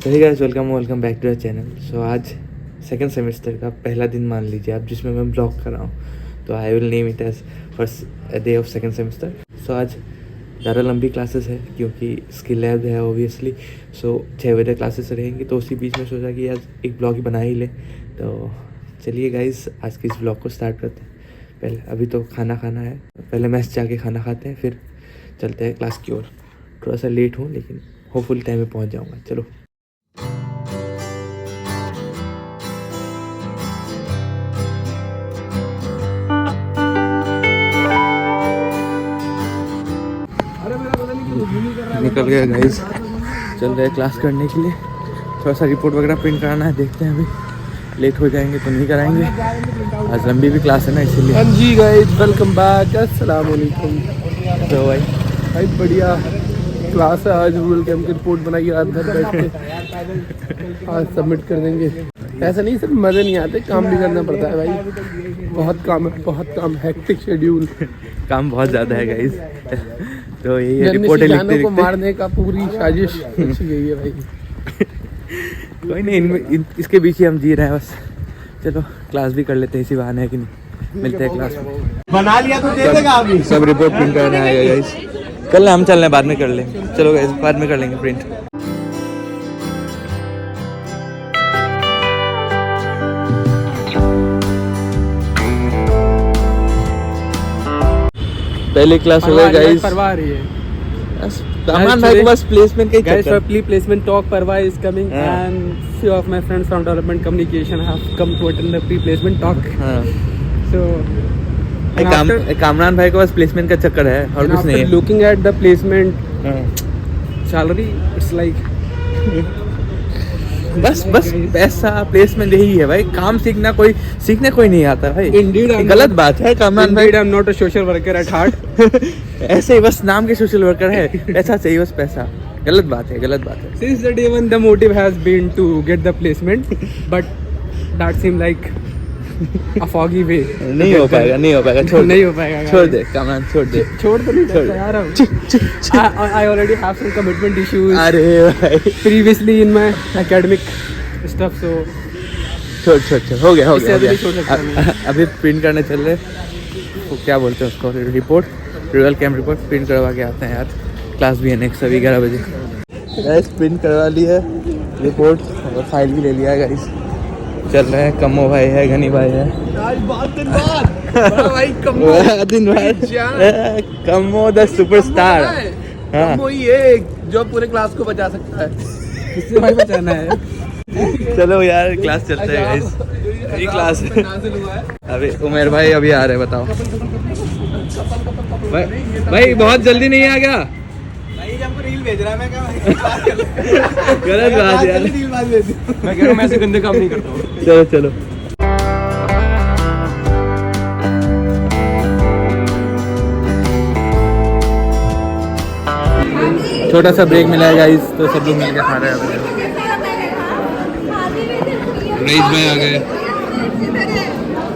तो hey guys, welcome back to the channel. So आज second semester का पहला दिन मान लीजिए आप, जिसमें मैं ब्लॉग कर रहा हूँ। तो I will name it as first day of second semester. So आज ज़्यादा लंबी क्लासेस है क्योंकि स्किल लैब है ओबियसली। सो 6 बजे क्लासेस रहेंगी, तो उसी बीच में सोचा कि आज एक ब्लॉग ही बना ही ले। तो चलिए गाइस, आज के इस ब्लॉग को स्टार्ट करते हैं। पहले अभी तो खाना खाना है, पहले मैस जाके खाना खाते हैं, फिर चलते हैं क्लास की ओर। थोड़ा सा लेट हूँ लेकिन होपफुल टाइम में पहुँच जाऊँगा। चलो निकल गया गाइस, चल रहे क्लास करने के लिए। थोड़ा सा रिपोर्ट वगैरह प्रिंट कराना है, देखते हैं अभी लेट हो जाएंगे तो नहीं कराएंगे। आज लंबी भी क्लास है ना, इसीलिए। हाँ जी गाइस, वेलकम बैक, अस्सलाम वालेकुम। तो भाई बढ़िया क्लास है। आज रूरल कैंप की रिपोर्ट बनाई, रात भर बैठ के आज सबमिट कर देंगे। ऐसा नहीं, सिर्फ मज़े नहीं आते, काम भी करना पड़ता है भाई। बहुत काम है, बहुत काम, हेक्टिक शेड्यूल, काम बहुत ज़्यादा है गाइस। तो यही रिपोर्ट लिखते को मारने का पूरी साजिश यही है भाई। कोई नहीं, इसके बीच ही हम जी रहे हैं बस। चलो क्लास भी कर लेते हैं, इसी बहाने है कि नहीं। मिलते हैं क्लास में। बना लिया तो दे देगा अभी। सब रिपोर्ट प्रिंट करने आएगा गाइस। कल हम चल रहे हैं, बाद में कर लेंगे। चलो गाइस, बाद में कर लेंगे प्रिंट। पहली क्लास हो गई गाइस। परवा रही है कामरान भाई को बस प्लेसमेंट का ही guys, चक्कर। for placement talk Parva is coming and few of my friends from development communication have come to attend the pre-placement talk. हाँ। So कामरान भाई को बस प्लेसमेंट का चक्कर है और कुछ नहीं है। Looking at the placement salary, it's like बस पैसा, प्लेसमेंट यही है भाई। काम सीखने कोई नहीं आता भाई। Indeed, गलत बात है कामरान भाई। Indeed, I'm not a social worker at heart. ऐसे ही बस नाम के सोशल वर्कर है, पैसा चाहिए बस पैसा। गलत बात है। Since the day one, the motive has been to get the placement, but that seemed like a foggy way. नहीं हो पाएगा। नहीं हो पाएगा। छोड़ दे कामरान, छोड़ तो नहीं सकता यार। I already have some commitment issues. अरे भाई previously in my academic stuff, so छोड़ हो गया। छोड़ सकता हूं। अभी प्रिंट करने चल रहे, तो क्या बोलते हैं उसको, report, rural camp report print करवा के आते हैं यार। क्लास भी है नेक्स्ट अभी 11 बजे। गाइस प्रिंट करवा ली है रिपोर्ट और फाइल भी ले लिया है गाइस। चल रहे हैं, कम्मो भाई है, घनी भाई है। आज बहुत दिन बाद भाई कम्मो द सुपरस्टार। कम्मो ही है जो पूरे क्लास को बचा सकता है। किससे भाई बचाना है। चलो यार क्लास चलते हैं गाइस। यही क्लास है। अभी उमेर भाई अभी आ रहे, बताओ भाई बहुत जल्दी नहीं आ गया। नहीं, हमको रील भेज रहा है, मैं क्या गलत बात यार। मैं कह रहा हूं, मैं ऐसे गंदे काम नहीं करता हूं। चलो छोटा सा ब्रेक मिला है गाइस, तो सब लोग मिलकर खा रहे हैं। रईस भाई आ गए,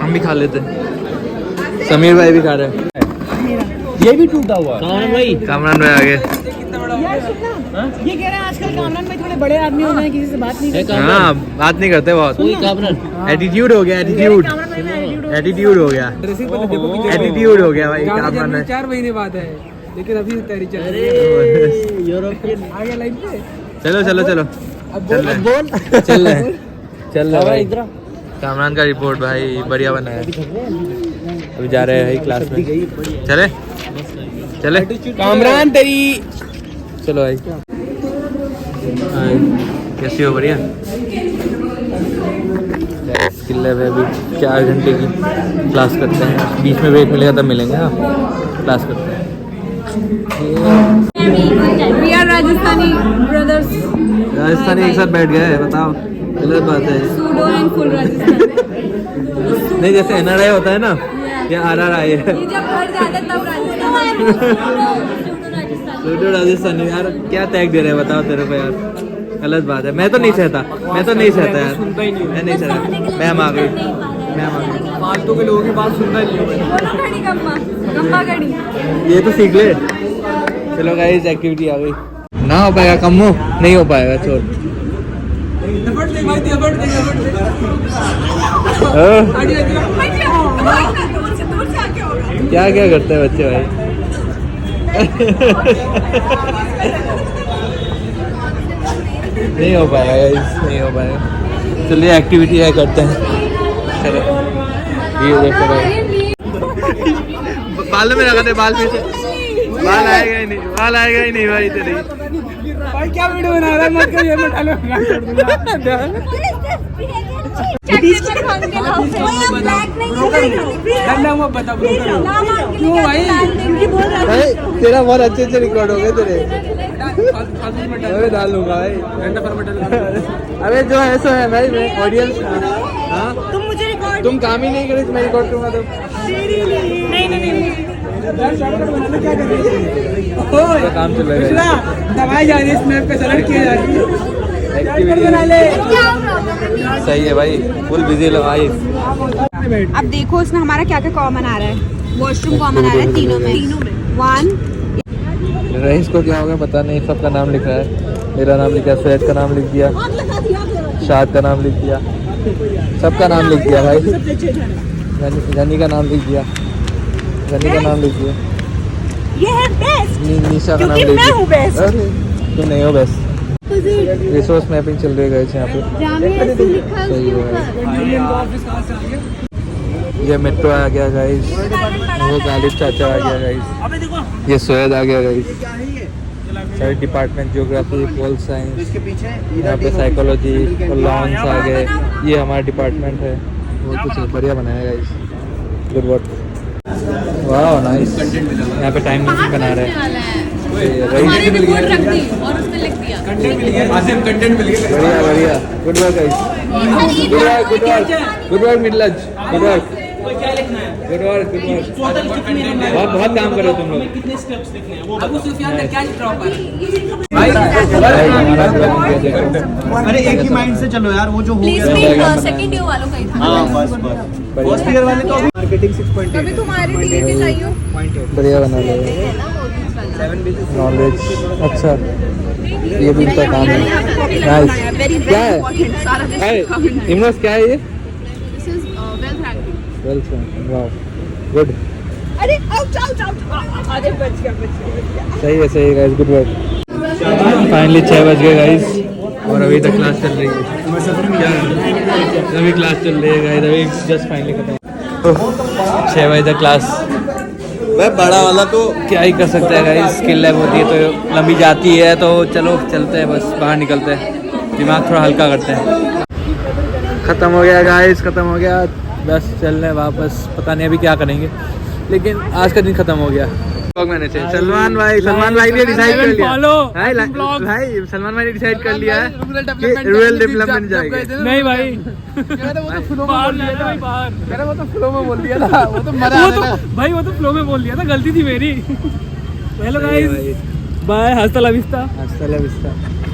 हम भी खा लेते हैं। समीर भाई भी खा रहे हैं। ये भी टूटा हुआ कामरान भाई आ गए। ये कह रहे हैं आजकल कामरान भाई थोड़े बड़े आदमी हो गए हैं, किसी से बात नहीं करते। हाँ, बात नहीं करते बहुत। एटीट्यूड हो गया, एटीट्यूड हो गया भाई कामरान भाई। 4 महीने बाद है, लेकिन अभी तैयारी चल रही है। यूरोपियन आ गया लाइन पे। चलो अब बोल चल रहा है। कामरान का रिपोर्ट भाई बढ़िया बना है। अभी जा रहे हैं क्लास में। चले कामरान तेरी। चलो भाई। कैसी हो? बढ़िया। स्किल लैब है, अभी 4 घंटे की क्लास करते हैं। बीच में ब्रेक मिलेगा तब मिलेंगे। हाँ, क्लास करते हैं। We are Rajasthani brothers. Rajasthani एक साथ बैठ गए, बताओ गलत बात है। Pseudo and full Rajasthani. नहीं, जैसे NRI होता है ना, या RRI है। ये जब घर जाते तब राजस्थानी। सूडो राजस्थानी। यार क्या टैग दे रहे हैं, बताओ तेरे को यार। गलत बात है। मैं तो नहीं सहता यार। मैं नहीं सहता। मैम आ गई। फालतू के लोगों की बात सुनता ही नहीं। ये तो सीख ले। चलो गाइस, एक्टिविटी आ गई। ना हो पाएगा कम्मो, नहीं हो पाएगा, छोड़। क्या क्या करते हैं बच्चे भाई। नहीं हो पाएगा guys, नहीं हो पाएगा। चलिए एक्टिविटी है करते हैं। चलो ये देखो भाई, बालों में लगा दे, बाल पीछे, बाल आएगा ही नहीं, बाल आएगा ही नहीं भाई तेरी। भाई क्या वीडियो बना रहा है, मत करिए, मैं डालो क्यों भाई? भाई तेरा बहुत अच्छे से रिकॉर्ड हो गए तेरे। अबे डाल लूंगा भाई। अबे जो है सो है भाई, मैं ऑडियंस। हाँ तुम मुझे रिकॉर्ड, तुम काम ही नहीं करे, मैं रिकॉर्ड करूंगा तो नहीं तो काम चलेगा। दवाई जा रही है, स्नैप पे सेलेक्ट किया जा रही है। सही है भाई, फुल बिजी लो भाई। अब देखो इसमें हमारा क्या क्या कॉमन आ रहा है। वॉशरूम कॉमन आ रहा है तीनों में। 1 रईस को क्या होगा पता नहीं, सबका नाम लिख रहा है। मेरा नाम लिखा, सैयद का नाम लिख दिया, शाद का नाम लिख दिया, सबका नाम लिख दिया भाई। गनी का नाम लिख दिया, गनी का नाम लिख दिया, ये है बेस्ट, निशा का नाम क्योंकि लिख मैं दिया। हूँ बेस्ट। अरे, तुम नहीं हो बेस्ट। रिसोर्स मैपिंग चल रही है गाइस यहाँ पे। सही है। ये मेट्रो आ गया गाइस, वो गालिब चाचा आ गया गाइस, ये सोयद आ गया गाइस। सारे डिपार्टमेंट, ज्योग्राफी, पोल साइंस, यहाँ पे साइकोलॉजी और लॉन्स आ गए। ये हमारा डिपार्टमेंट है। बहुत कुछ बढ़िया बनाया गाइस, गुड वर्क। वाह नाइस। यहाँ पे टाइम मैनेजमेंट बना रहे हैं। हमारी रिपोर्ट रख दी और उसमें लिख दिया। बढ़िया बढ़िया, good work guys, good work, good work, good work मिडलज, good work, good work, good work. बहुत बहुत काम करो तुम लोग। कितने स्टेप्स लिखने हैं वो अब उससे क्या लिख रहा अरे एक ही माइंड से चलो यार, वो जो हो प्लीज गया। भी सेकंड ईयर वालों का ही था। हाँ बस बस, फर्स्ट ईयर वाले तो मार्केटिंग 6.8 अभी तुम्हारे लिए भी चाहिए। बढ़िया बना लो, नॉलेज। अच्छा ये भी इनका काम है। नाइस। क्या है इमरान, क्या है ये? वेल्थ रैंकिंग, वाह गुड। अरे आउट आउट आउट, अरे बच गया। सही है गाइस, गुड वर्क। फाइनली 6 बज गए गाइस और अभी तक क्लास चल रही है। क्या अभी क्लास चल रही है गाइस, अभी जस्ट फाइनली खत्म। 6 बजे तक क्लास। वह बड़ा वाला तो क्या ही कर सकते हैं गाइस, स्किल लैब होती है तो लंबी जाती है, तो चलो चलते हैं, बस बाहर निकलते हैं, दिमाग थोड़ा हल्का करते हैं। ख़त्म हो गया गाइस, ख़त्म हो गया, बस चल रहे हैं वापस। पता नहीं अभी क्या करेंगे, लेकिन आज का दिन ख़त्म हो गया। मैंने सलमान भाई ने डिसाइड कर लिया भाई, सलमान भाई ने डिसाइड कर लिया है कि रूरल डेवलपमेंट जाएगा। नहीं भाई, वो तो फ्लो में बोल दिया था, वो तो मजा भाई, वो तो फ्लो में बोल दिया था, गलती थी मेरी। हेलो गाइस, बाय, हस्ता ला विस्ता।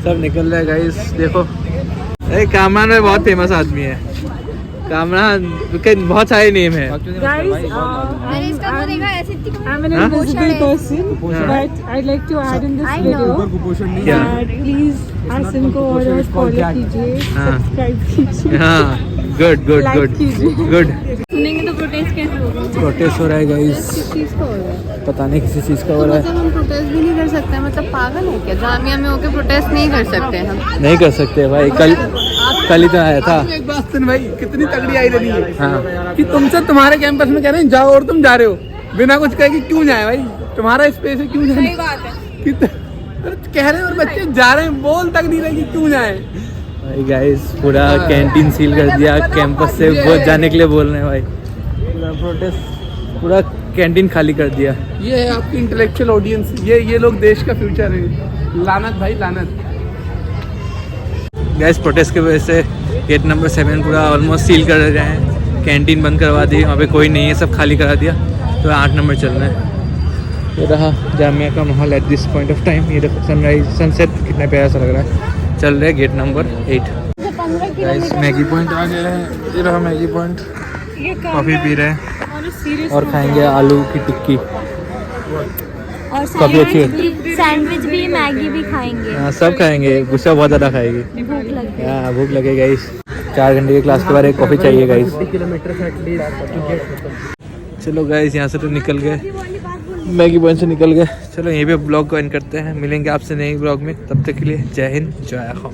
सब निकल रहे गाइस। देखो कामरान में बहुत फेमस आदमी है, कामरान के बहुत सारे नेम है। I'm an invisible person, but I'd like to add in this video that please Asim को और फॉलो कीजिए, सब्सक्राइब कीजिए, हाँ गुड गुड गुड गुड। सुनेंगे तो प्रोटेस्ट कैसे होगा? प्रोटेस्ट हो रहा है गाइस, किस चीज़ का हो रहा है? पता नहीं किसी चीज़ का हो रहा है। मतलब हम प्रोटेस्ट भी नहीं कर सकते हैं, मतलब पागल है क्या? जामिया में होके प्रोटेस्ट नहीं कर सकते हम? नहीं कर सकते भाई, कल ही तो आया था। एक बात सुन भाई, कितनी तगड़ी आई रही है हाँ कि तुमसे तुम्हारे कैंपस में कह रहे हैं जाओ और तुम जा रहे हो बिना कुछ कहे कि क्यों जाए भाई, तुम्हारा स्पेस है, क्यों जाए? सही बात है। कह रहे हैं और बच्चे जा रहे हैं, बोल तक नहीं रहे कि क्यों जाए भाई गाइस। पूरा कैंटीन सील कर दिया, कैंपस से वो जाने के लिए बोल रहे हैं भाई। पूरा प्रोटेस्ट, पूरा कैंटीन खाली कर दिया। ये है आपकी इंटेलेक्चुअल ऑडियंस, ये लोग देश का फ्यूचर है। लानत भाई लानत। गैस प्रोटेस्ट की वजह से गेट नंबर 7 पूरा ऑलमोस्ट सील कर रहे हैं, कैंटीन बंद करवा दी, वहाँ पे कोई नहीं है, सब खाली करा दिया। तो 8 नंबर चल रहे हैं। ये रहा जामिया का माहौल at this point of time. ये देखो सनराइज सनसेट कितना प्यारा सा लग रहा है। चल रहे gate number 8। Guys Maggi point आ गया है, ये रहा मैगी पॉइंट। कॉफ़ी पी रहे हैं और खाएंगे आलू की टिक्की। और काफ़ी अच्छी है। सैंडविच भी मैगी भी खाएंगे। हाँ सब खाएंगे, गुस्सा बहुत ज़्यादा खाएगी। भूख लग गई। हाँ भूख लगे गाइस। 4 घंटे की क्लास के बाद एक कॉफ़ी चाहिए गाइस। चलो गाइस यहाँ से तो निकल गए, मैगी पॉइंट से निकल गए। चलो यहीं पे ब्लॉग को एंड करते हैं, मिलेंगे आपसे नए ब्लॉग में, तब तक के लिए जय हिंद जय आसाम।